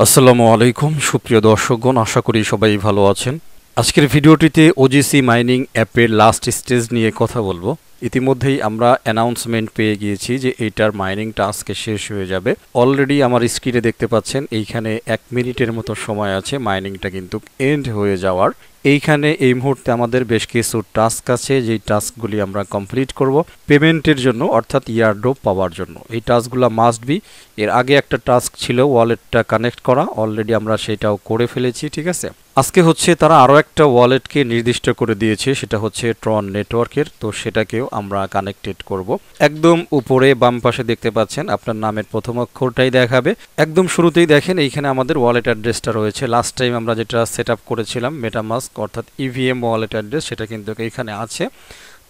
আসসালামু আলাইকুম সুপ্রিয় দর্শকগণ, আশা করি সবাই ভালো আছেন। আজকের ভিডিওটিতে ওজিসি মাইনিং অ্যাপের লাস্ট স্টেজ নিয়ে কথা বলবো। ইতিমধ্যেই আমরা অ্যানাউন্সমেন্ট পেয়ে গিয়েছি যে এইটার মাইনিংটা আজকে শেষ হয়ে যাবে। অলরেডি আমার স্ক্রিনে দেখতে পাচ্ছেন এইখানে 1 মিনিটের মতো সময় আছে মাইনিংটা কিন্তু এন্ড হয়ে যাওয়ার। এইখানে এই মুহূর্তে আমাদের বেশ কিছু টাস্ক আছে, যেই টাস্কগুলি আমরা কমপ্লিট করব পেমেন্টের জন্য, অর্থাৎ ইয়ারড্রপ পাওয়ার জন্য। এই টাস্কগুলো মাস্ট বি। এর আগে একটা টাস্ক ছিল ওয়ালেটটা কানেক্ট করা, অলরেডি আমরা সেটাও করে ফেলেছি, ঠিক আছে। আজকে হচ্ছে তারা আরও একটা ওয়ালেটকে নির্দিষ্ট করে দিয়েছে, সেটা হচ্ছে ট্রন নেটওয়ার্কের, তো সেটাকেও আমরা কানেক্টেড করব। একদম উপরে বাম পাশে দেখতে পাচ্ছেন আপনার নামের প্রথম অক্ষরটাই দেখাবে। একদম শুরুতেই দেখেন এইখানে আমাদের ওয়ালেট অ্যাড্রেসটা রয়েছে। লাস্ট টাইম আমরা যেটা সেট আপ করেছিলাম মেটামাস্ক অর্থাৎ ইভিএম ওয়ালেট অ্যাড্রেস, সেটা কিন্তু এইখানে আছে।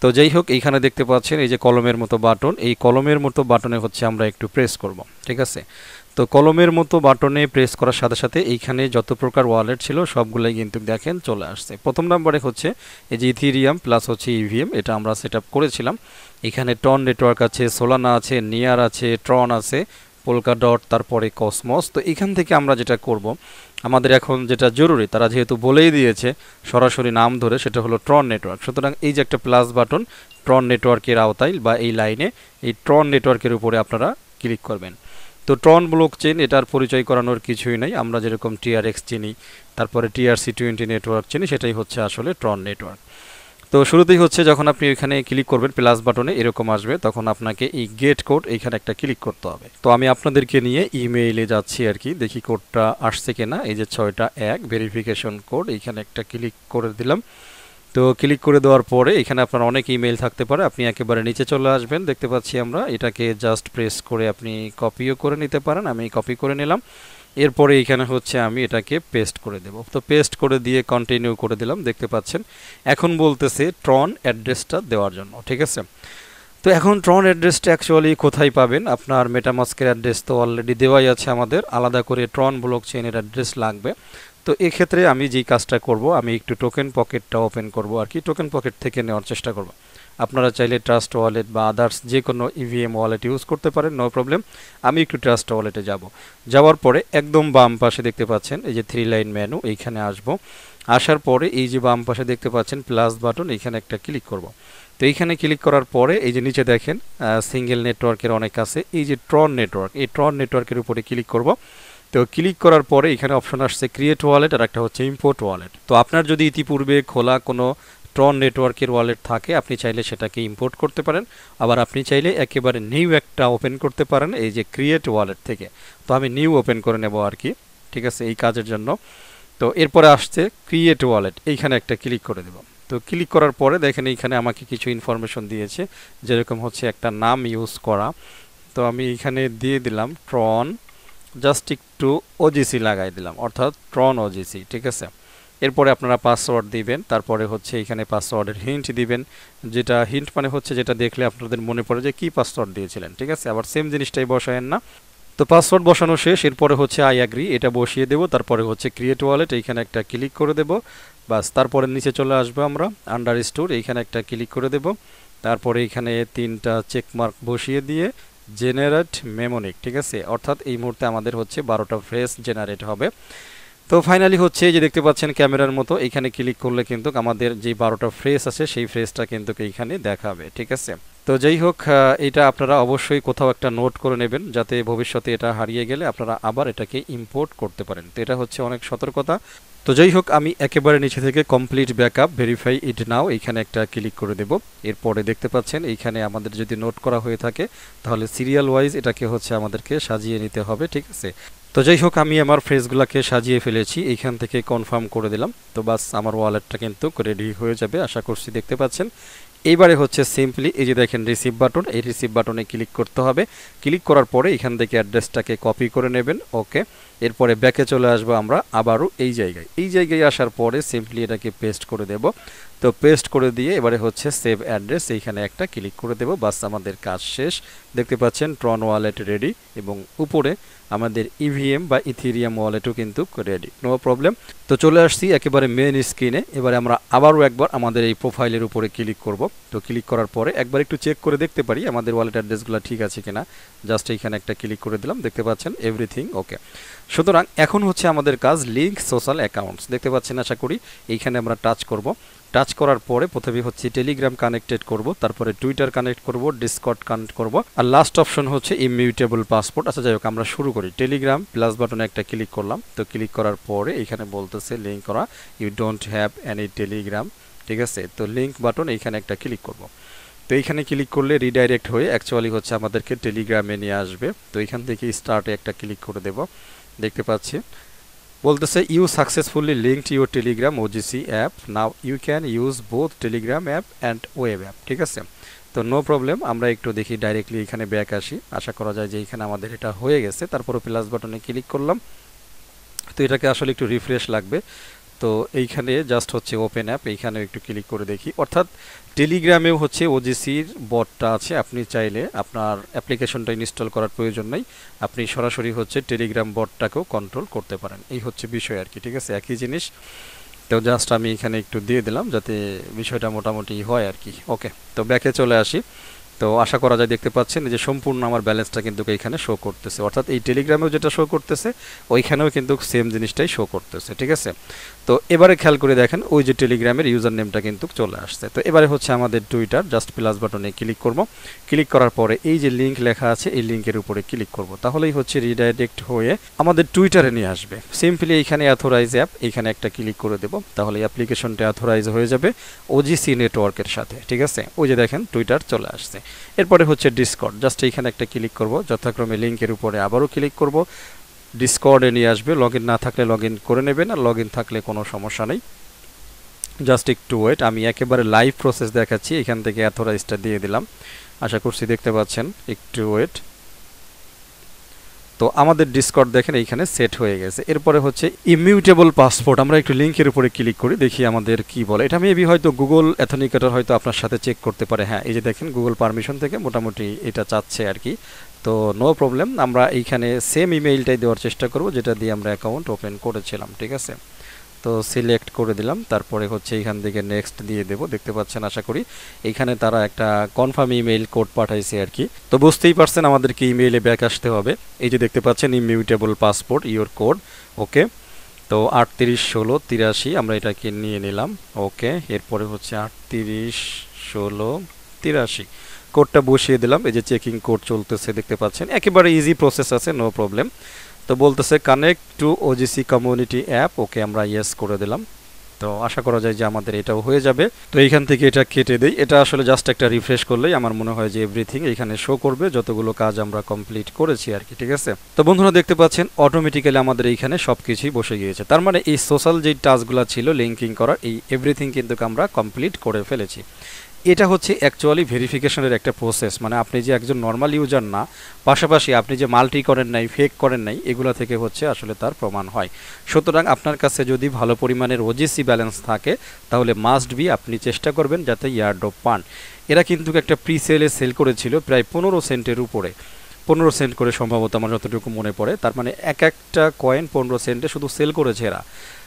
তো যাই হোক, এইখানে দেখতে পাচ্ছেন এই যে কলমের মতো বাটন, এই কলমের মতো বাটনে হচ্ছে আমরা একটু প্রেস করব, ঠিক আছে। তো কলমের মতো বাটনে প্রেস করার সাথে সাথে এইখানে যত প্রকার ওয়ালেট ছিল সবগুলোই কিন্তু দেখেন চলে আসছে। প্রথম নম্বরে হচ্ছে এই যে ইথিরিয়াম প্লাস হচ্ছে ইভিএম, এটা আমরা সেট আপ করেছিলাম। এখানে টন নেটওয়ার্ক আছে, সোলানা আছে, নিয়ার আছে, ট্রন আছে, পোলকা ডট, তারপরে কসমস। তো এখান থেকে আমরা যেটা করব, আমাদের এখন যেটা জরুরি, তারা যেহেতু বলেই দিয়েছে সরাসরি নাম ধরে, সেটা হলো ট্রন নেটওয়ার্ক। সুতরাং এই যে একটা প্লাস বাটন ট্রন নেটওয়ার্কের আওতায় বা এই লাইনে, এই ট্রন নেটওয়ার্কের উপরে আপনারা ক্লিক করবেন। তো ট্রন ব্লক চেইন, এটার পরিচয় করানোর কিছুই নাই। আমরা যেরকম টিআরএক্স চিনি, তারপরে TRC20 নেটওয়ার্ক চিনি, সেটাই হচ্ছে আসলে ট্রন নেটওয়ার্ক। তো শুরুতেই হচ্ছে যখন আপনি এখানে ক্লিক করবেন প্লাস বাটনে এরকম আসবে, তখন আপনাকে এই গেট কোড এইখানে একটা ক্লিক করতে হবে। তো আমি আপনাদেরকে নিয়ে ইমেইলে যাচ্ছি আর কি, দেখি কোডটা আসছে কিনা। এই যে 6টা 1 ভেরিফিকেশন কোড, এইখানে একটা ক্লিক করে দিলাম। তো ক্লিক করে দেওয়ার পরে এখানে আপনার অনেক ইমেইল থাকতে পারে, আপনি একেবারে নিচে চলে আসবেন, দেখতে পাচ্ছি আমরা এটাকে জাস্ট প্রেস করে আপনি কপিও করে নিতে পারেন। আমি কপি করে নিলাম। এরপরে এখানে হচ্ছে আমি এটাকে পেস্ট করে দেব। তো পেস্ট করে দিয়ে কন্টিনিউ করে দিলাম, দেখতে পাচ্ছেন এখন বলতেছে ট্রন অ্যাড্রেসটা দেওয়ার জন্য, ঠিক আছে। তো এখন ট্রন অ্যাড্রেসটা অ্যাকচুয়ালি কোথায় পাবেন? আপনার মেটামাস্কের অ্যাড্রেস তো অলরেডি দেওয়াই আছে, আমাদের আলাদা করে ট্রন ব্লক চেইনের অ্যাড্রেস লাগবে। তো এক্ষেত্রে আমি যেই কাজটা করব, আমি একটু টোকেন পকেটটা ওপেন করব আর কি, টোকেন পকেট থেকে নেওয়ার চেষ্টা করব। আপনারা চাইলে ট্রাস্ট ওয়ালেট বা আদার্স যে কোনো ইভিএম ওয়ালেট ইউজ করতে পারেন, নো প্রবলেম। আমি একটু ট্রাস্ট ওয়ালেটে যাব। যাওয়ার পরে একদম বাম পাশে দেখতে পাচ্ছেন এই যে 3 লাইন মেনু, এইখানে আসব। আসার পরে এই যে বাম পাশে দেখতে পাচ্ছেন প্লাস বাটন, এইখানে একটা ক্লিক করব। তো এইখানে ক্লিক করার পরে এই যে নিচে দেখেন সিঙ্গেল নেটওয়ার্কের অনেক আছে, এই যে ট্রন নেটওয়ার্ক, এই ট্রন নেটওয়ার্কের উপরে ক্লিক করব। তো ক্লিক করার পরে এখানে অপশন আসছে ক্রিয়েট ওয়ালেট আর একটা হচ্ছে ইম্পোর্ট ওয়ালেট। তো আপনার যদি ইতিপূর্বে খোলা কোনো ট্রন নেটওয়ার্কের ওয়ালেট থাকে, আপনি চাইলে সেটাকে ইম্পোর্ট করতে পারেন। আবার আপনি চাইলে একেবারে নিউ একটা ওপেন করতে পারেন এই যে ক্রিয়েট ওয়ালেট থেকে। তো আমি নিউ ওপেন করে নেব আর কি, ঠিক আছে, এই কাজের জন্য। তো এরপরে আসছে ক্রিয়েট ওয়ালেট, এইখানে একটা ক্লিক করে দেব। তো ক্লিক করার পরে দেখেন এইখানে আমাকে কিছু ইনফরমেশন দিয়েছে, যেরকম হচ্ছে একটা নাম ইউজ করা। তো আমি এখানে দিয়ে দিলাম ট্রন, জাস্ট একটু ওজিসি লাগাই দিলাম, অর্থাৎ ট্রন ওজিসি, ঠিক আছে। এরপরে আপনারা পাসওয়ার্ড দিবেন, তারপরে হচ্ছে এখানে পাসওয়ার্ডের হিন্ট দিবেন। যেটা হিন্ট মানে হচ্ছে যেটা দেখলে আপনাদের মনে পড়ে যে কি পাসওয়ার্ড দিয়েছিলেন, ঠিক আছে। আবার সেম জিনিসটাই বসায়েন না। তো পাসওয়ার্ড বসানো শেষ, এরপরে হচ্ছে আই অ্যাগ্রি, এটা বসিয়ে দেবো। তারপরে হচ্ছে ক্রিয়েট ওয়ালেট, এইখানে একটা ক্লিক করে দেব। বাস, তারপরে নিচে চলে আসবো আমরা, আন্ডার স্টোর, এইখানে একটা ক্লিক করে দেব। তারপরে এইখানে 3টা চেকমার্ক বসিয়ে দিয়ে জেনারেট মেমোনিক, ঠিক আছে, অর্থাৎ এই মুহূর্তে আমাদের হচ্ছে 12টা ফ্রেস জেনারেট হবে। তো ফাইনালি হচ্ছে যে দেখতে পাচ্ছেন ক্যামেরার মতো, এখানে ক্লিক করলে কিন্তু আমাদের যে 12টা ফ্রেস আছে সেই ফ্রেসটা কিন্তু এইখানে দেখাবে, ঠিক আছে। তো যাই হোক, এটা আপনারা অবশ্যই কোথাও একটা নোট করে নেবেন, যাতে ভবিষ্যতে এটা হারিয়ে গেলে আপনারা আবার এটাকে ইম্পোর্ট করতে পারেন। তো এটা হচ্ছে অনেক সতর্কতা। তো যাই হোক, আমি একেবারে নিচে থেকে কমপ্লিট ব্যাকআপ ভেরিফাই ইট নাও, এইখানে একটা ক্লিক করে দেব। এরপরে দেখতে পাচ্ছেন এইখানে আমাদের যদি নোট করা হয়ে থাকে তাহলে সিরিয়াল ওয়াইজ এটাকে হচ্ছে আমাদেরকে সাজিয়ে নিতে হবে, ঠিক আছে। তো যাই হোক, আমি আমার ফ্রেজগুলোকে সাজিয়ে ফেলেছি, এইখান থেকে কনফার্ম করে দিলাম। তো বাস, আমার ওয়ালেটটা কিন্তু রেডি হয়ে যাবে আশা করছি, দেখতে পাচ্ছেন। এইবারে হচ্ছে সিম্পলি এই যে দেখেন রিসিভ বাটন, এই রিসিভ বাটনে ক্লিক করতে হবে। ক্লিক করার পরে এখান থেকে অ্যাড্রেসটাকে কপি করে নেবেন, ওকে। এরপরে ব্যাকে চলে আসবো আমরা আবারও এই জায়গায় আসার পরে সিম্পলি এটাকে পেস্ট করে দেব। তো পেস্ট করে দিয়ে এবারে হচ্ছে সেভ অ্যাড্রেস, এইখানে একটা ক্লিক করে দেব, বাস আমাদের কাজ শেষ। দেখতে পাচ্ছেন ট্রন ওয়ালেট রেডি এবং উপরে আমাদের ইভিএম বা ইথেরিয়াম ওয়ালেটও কিন্তু রেডি, নো প্রবলেম। তো চলে আসছি একেবারে মেন স্ক্রিনে। এবারে আমরা আবারও একবার আমাদের এই প্রোফাইলের উপরে ক্লিক করব। তো ক্লিক করার পরে একবার একটু চেক করে দেখতে পারি আমাদের ওয়ালেট অ্যাড্রেসগুলো ঠিক আছে কিনা। জাস্ট এইখানে একটা ক্লিক করে দিলাম, দেখতে পাচ্ছেন এভরিথিং ওকে। সুতরাং এখন হচ্ছে আমাদের কাজ লিঙ্ক সোশ্যাল অ্যাকাউন্টস, দেখতে পাচ্ছেন আশা করি। এইখানে আমরা টাচ করব। টাচ করার পরে প্রথমে হচ্ছে টেলিগ্রাম কানেক্টেড করব, তারপরে টুইটার কানেক্ট করব, ডিসকর্ড কানেক্ট করব, আর লাস্ট অপশন হচ্ছে ইমিউটেবল পাসপোর্ট। আচ্ছা যাই হোক, আমরা শুরু করি। টেলিগ্রাম প্লাস বাটনে একটা ক্লিক করলাম। তো ক্লিক করার পরে এখানে বলতেছে লিঙ্ক করা, you don't have any Telegram, ঠিক আছে। তো লিঙ্ক বাটন এইখানে একটা ক্লিক করব। তো এইখানে ক্লিক করলে রিডাইরেক্ট হয়ে অ্যাকচুয়ালি হচ্ছে আমাদেরকে টেলিগ্রামে নিয়ে আসবে। তো এখান থেকে স্টার্টে একটা ক্লিক করে দেব, দেখতে পাচ্ছি বলতেছে you successfully linked your Telegram OGC app, now you can use both Telegram app and web app, ঠিক আছে। তো নো প্রবলেম, আমরা একটু দেখি ডাইরেক্টলি এখানে ব্যাক আসি। আশা করা যায় যে এখানে আমাদের এটা হয়ে গেছে। তারপরে প্লাস বাটনে ক্লিক করলাম। তো এটাকে আসলে একটু রিফ্রেশ লাগবে। তো এইখানে জাস্ট হচ্ছে ওপেন অ্যাপ, এইখানেও একটু ক্লিক করে দেখি। অর্থাৎ টেলিগ্রামেও হচ্ছে ওজিসির বটটা আছে, আপনি চাইলে আপনার অ্যাপ্লিকেশনটা ইনস্টল করার প্রয়োজন নেই, আপনি সরাসরি হচ্ছে টেলিগ্রাম বটটাকেও কন্ট্রোল করতে পারেন। এই হচ্ছে বিষয় আর কি, ঠিক আছে, একই জিনিস। তো জাস্ট আমি এখানে একটু দিয়ে দিলাম যাতে বিষয়টা মোটামুটি হয় আর কি। ওকে, তো ব্যাকে চলে আসি। তো আশা করা যায় দেখতে পাচ্ছেন যে সম্পূর্ণ আমার ব্যালেন্সটা কিন্তু এইখানে শো করতেছে, অর্থাৎ এই টেলিগ্রামেও যেটা শো করতেছে ওইখানেও কিন্তু সেম জিনিসটাই শো করতেছে, ঠিক আছে। তো এবারে খেয়াল করে দেখেন ওই যে টেলিগ্রামের ইউজার নেমটা কিন্তু চলে আসছে। তো এবারে হচ্ছে আমাদের টুইটার, জাস্ট প্লাস বাটনে ক্লিক করব। ক্লিক করার পরে এই যে লিঙ্ক লেখা আছে এই লিঙ্কের উপরে ক্লিক করব, তাহলেই হচ্ছে রিডাইরেক্ট হয়ে আমাদের টুইটারে নিয়ে আসবে। সিম্পলি এইখানে অথরাইজ অ্যাপ, এইখানে একটা ক্লিক করে দেব, তাহলে অ্যাপ্লিকেশনটা অথরাইজ হয়ে যাবে ওজিসি নেটওয়ার্কের সাথে, ঠিক আছে। ওই যে দেখেন টুইটার চলে আসছে। এরপরে হচ্ছে ডিসকর্ড, জাস্ট এইখানে একটা ক্লিক করব, যথাক্রমে লিঙ্কের উপরে আবারও ক্লিক করব, ডিসকর্ডে নিয়ে আসবে। লগ ইন না থাকলে লগ ইন করে নেবেন, আর লগ ইন থাকলে কোনো সমস্যা নেই। জাস্ট একটু ওয়েট, আমি একেবারে লাইভ প্রসেস দেখাচ্ছি। এখান থেকে অথরাইজটা দিয়ে দিলাম, আশা করছি দেখতে পাচ্ছেন। একটু ওয়েট। তো আমাদের ডিসকর্ড দেখেন এইখানে সেট হয়ে গেছে। এরপরে হচ্ছে ইমিউটেবল পাসপোর্ট, আমরা একটু লিঙ্কের উপরে ক্লিক করি, দেখি আমাদের কি বলে। এটা মেবি হয়তো গুগল অথেন্টিকেটর হয়তো আপনার সাথে চেক করতে পারে। হ্যাঁ, এই যে দেখেন গুগল পারমিশন থেকে মোটামুটি এটা চাচ্ছে আর কি। তো নো প্রবলেম, আমরা এইখানে সেম ইমেইলটাই দেওয়ার চেষ্টা করব যেটা দিয়ে আমরা অ্যাকাউন্ট ওপেন করেছিলাম, ঠিক আছে। তো সিলেক্ট করে দিলাম, তারপরে হচ্ছে এইখান থেকে নেক্সট দিয়ে দেব। দেখতে পাচ্ছেন আশা করি এইখানে তারা একটা কনফার্ম ইমেইল কোড পাঠাইছে আর কি। তো বুঝতেই পারছেন আমাদেরকে ইমেইলে ব্যাক আসতে হবে। এই যে দেখতে পাচ্ছেন ইমিউটেবল পাসপোর্ট ইওর কোড, ওকে। তো 381683 আমরা এটাকে নিয়ে নিলাম, ওকে। এরপরে হচ্ছে 381683 কোডটা বসিয়ে দিলাম। এই যে চেকিং কোড চলতেছে, দেখতে পাচ্ছেন একেবারে ইজি প্রসেস আছে, নো প্রবলেম। তো বলতেছে connect to OGC community app, okay আমরা ইয়েস করে দিলাম। তো আশা করা যায় যে আমাদের এটাও হয়ে যাবে। তো এইখান থেকে এটা কেটে দেই। এটা আসলে জাস্ট একটা রিফ্রেশ করলেই আমার মনে হয় যে এভরিথিং এখানে শো করবে, যতগুলো কাজ আমরা কমপ্লিট করেছি আর কি, ঠিক আছে। তো বন্ধুরা দেখতে পাচ্ছেন অটোমেটিক্যালি আমাদের এইখানে সবকিছুই বসে গিয়েছে। তার মানে এই সোশ্যাল যে টাস্কগুলো ছিল লিঙ্কিং করার, এই এভরিথিং কিন্তু আমরা কমপ্লিট করে ফেলেছি। এটা হচ্ছে অ্যাকচুয়ালি ভেরিফিকেশনের একটা প্রসেস, মানে আপনি যে একজন নর্মাল ইউজার না, পাশাপাশি আপনি যে মাল্টি করেন নাই, ফেক করেন নাই, এগুলো থেকে হচ্ছে আসলে তার প্রমাণ হয়। সুতরাং আপনার কাছে যদি ভালো পরিমাণের ওজিসি ব্যালেন্স থাকে তাহলে মাস্ট বি আপনি চেষ্টা করবেন যাতে ইয়ারড্রপ পান। এরা কিন্তু একটা প্রি সেলে সেল করেছিল প্রায় 15 সেন্টের উপরে, 15 সেন্ট করে সম্ভবত আমার যতটুকু মনে পড়ে। তার মানে এক একটা কয়েন 15 সেন্টে শুধু সেল করেছে এরা,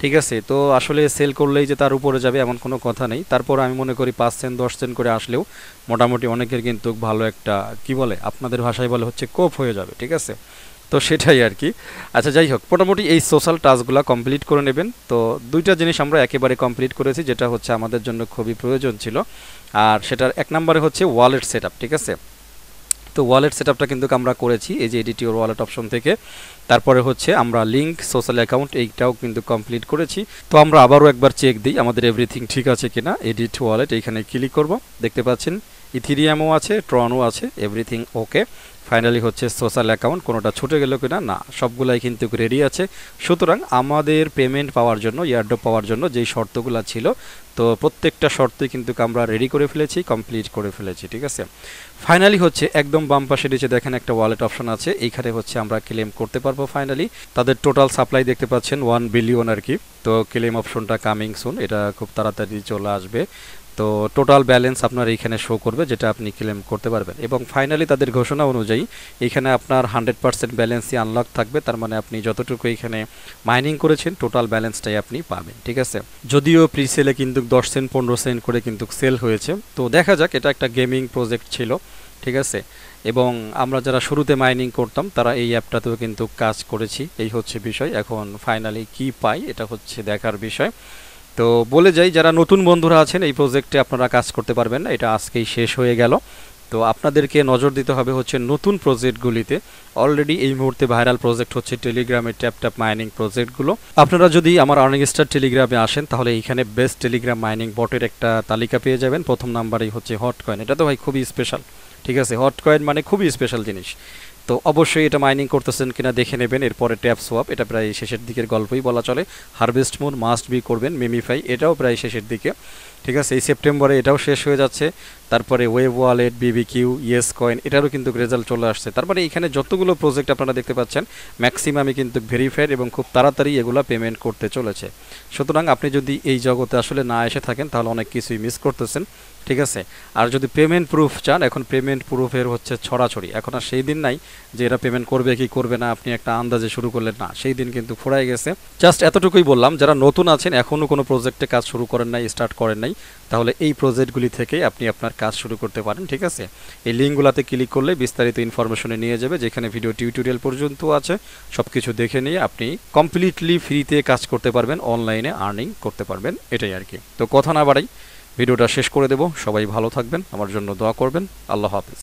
ঠিক আছে। তো আসলে সেল করলেই যে তার উপরে যাবে এমন কোনো কথা নেই। তারপর আমি মনে করি 5 সেন্ট 10 সেন্ট করে আসলেও মোটামুটি অনেকের কিন্তু ভালো একটা কি বলে আপনাদের ভাষায় বলে হচ্ছে কোপ হয়ে যাবে, ঠিক আছে। তো সেটাই আর কি। আচ্ছা যাই হোক, মোটামুটি এই সোশ্যাল টাস্কগুলো কমপ্লিট করে নেবেন। তো দুইটা জিনিস আমরা একেবারে কমপ্লিট করেছি, যেটা হচ্ছে আমাদের জন্য খুবই প্রয়োজন ছিল। আর সেটার এক নম্বরে হচ্ছে ওয়ালেট সেট আপ, ঠিক আছে। তো ওয়ালেট সেটআপটা কিন্তু আমরা করেছি এই যে এডিট ইওর ওয়ালেট অপশন থেকে। তারপরে হচ্ছে আমরা লিঙ্ক সোশ্যাল অ্যাকাউন্ট এইটাও কিন্তু কমপ্লিট করেছি। তো আমরা আবারও একবার চেক দিই আমাদের এভরিথিং ঠিক আছে কিনা। এডিট ওয়ালেট এইখানে ক্লিক করব, দেখতে পাচ্ছেন ইথেরিয়ামও আছে, ট্রনও আছে, এভরিথিং ওকে। ফাইনালি হচ্ছে সোশ্যাল অ্যাকাউন্ট, কোনোটা ছুটে গেল কিনা, না সবগুলাই কিন্তু রেডি আছে। সুতরাং আমাদের পেমেন্ট পাওয়ার জন্য, এয়ারড্রপ পাওয়ার জন্য যেই শর্তগুলো ছিল, তো প্রত্যেকটা শর্তই কিন্তু আমরা রেডি করে ফেলেছি, কমপ্লিট করে ফেলেছি, ঠিক আছে। ফাইনালি হচ্ছে একদম বাম পাশে নিচে দেখেন একটা ওয়ালেট অপশন আছে, এইখানে হচ্ছে আমরা ক্লেম করতে পারবো ফাইনালি। তাদের টোটাল সাপ্লাই দেখতে পাচ্ছেন 1 বিলিয়ন আর কি। তো ক্লেম অপশনটা কামিং সুন, এটা খুব তাড়াতাড়ি চলে আসবে। তো টোটাল ব্যালেন্স আপনার এইখানে শো করবে, যেটা আপনি ক্লেম করতে পারবেন। এবং ফাইনালি তাদের ঘোষণা অনুযায়ী এখানে আপনার 100% ব্যালেন্সই আনলক থাকবে, তার মানে আপনি যতটুকু এখানে মাইনিং করেছেন টোটাল ব্যালেন্সটাই আপনি পাবেন, ঠিক আছে। যদিও প্রি সেলে কিন্তু 10 সেন্ট 15 সেন্ট করে কিন্তু সেল হয়েছে, তো দেখা যাক, এটা একটা গেমিং প্রজেক্ট ছিল, ঠিক আছে। এবং আমরা যারা শুরুতে মাইনিং করতাম তারা এই অ্যাপটাতেও কিন্তু কাজ করেছি, এই হচ্ছে বিষয়। এখন ফাইনালি কি পাই এটা হচ্ছে দেখার বিষয়। তো বলে যাই, যারা নতুন বন্ধুরা আছেন এই প্রজেক্টে আপনারা কাজ করতে পারবেন না, এটা আজকেই শেষ হয়ে গেল। তো আপনাদেরকে নজর দিতে হবে হচ্ছে নতুন প্রজেক্টগুলিতে। অলরেডি এই মুহূর্তে ভাইরাল প্রজেক্ট হচ্ছে টেলিগ্রামের ট্যাপ মাইনিং প্রজেক্টগুলো। আপনারা যদি আমার আর্নিং স্টার টেলিগ্রামে আসেন তাহলে এইখানে বেস্ট টেলিগ্রাম মাইনিং বটের একটা তালিকা পেয়ে যাবেন। প্রথম নাম্বারেই হচ্ছে হট কয়েন, এটা তো ভাই খুবই স্পেশাল, ঠিক আছে। হট কয়েন মানে খুবই স্পেশাল জিনিস। তো অবশ্যই এটা মাইনিং করতেছেন কিনা দেখে নেবেন। এরপরে ট্যাপ সোয়াপ, এটা প্রায় শেষের দিকের গল্পই বলা চলে। হারভেস্ট মুন মাস্ট বি করবেন। মেমিফাই, এটাও প্রায় শেষের দিকে, ঠিক আছে। এই সেপ্টেম্বরে এটাও শেষ হয়ে যাচ্ছে। তারপরে web wallet, BBQ, yes coin, এটারও কিন্তু রেজাল্ট চলে আসছে। তারপরে এখানে যতগুলো প্রজেক্ট আপনারা দেখতে পাচ্ছেন ম্যাক্সিমামই কিন্তু ভেরিফাইড এবং খুব তাড়াতাড়ি এগুলো পেমেন্ট করতে চলেছে। সুতরাং আপনি যদি এই জগতে আসলে না এসে থাকেন তাহলে অনেক কিছুই মিস করতেছেন, ঠিক আছে। আর যদি পেমেন্ট প্রুফ চান, এখন পেমেন্ট প্রুফের হচ্ছে ছড়াছড়ি। এখন আর সেই দিন নাই যে এরা পেমেন্ট করবে কি করবে না, আপনি একটা আন্দাজে শুরু করলেন, না, সেই দিন কিন্তু ফুরাই গেছে। জাস্ট এতটুকুই বললাম, যারা নতুন আছেন এখনও কোনো প্রজেক্টে কাজ শুরু করেন নাই, স্টার্ট করেন নাই, তাহলে এই প্রজেক্টগুলি থেকেই আপনি আপনার কাজ শুরু করতে পারেন, ঠিক আছে। এই লিঙ্কগুলোতে ক্লিক করলে বিস্তারিত ইনফরমেশনে নিয়ে যাবে, যেখানে ভিডিও টিউটোরিয়াল পর্যন্ত আছে। সব কিছু দেখে নিয়ে আপনি কমপ্লিটলি ফ্রিতে কাজ করতে পারবেন, অনলাইনে আর্নিং করতে পারবেন, এটাই আর কি। তো কথা না বাড়াই ভিডিওটা শেষ করে দেব। সবাই ভালো থাকবেন, আমার জন্য দোয়া করবেন। আল্লাহ হাফেজ।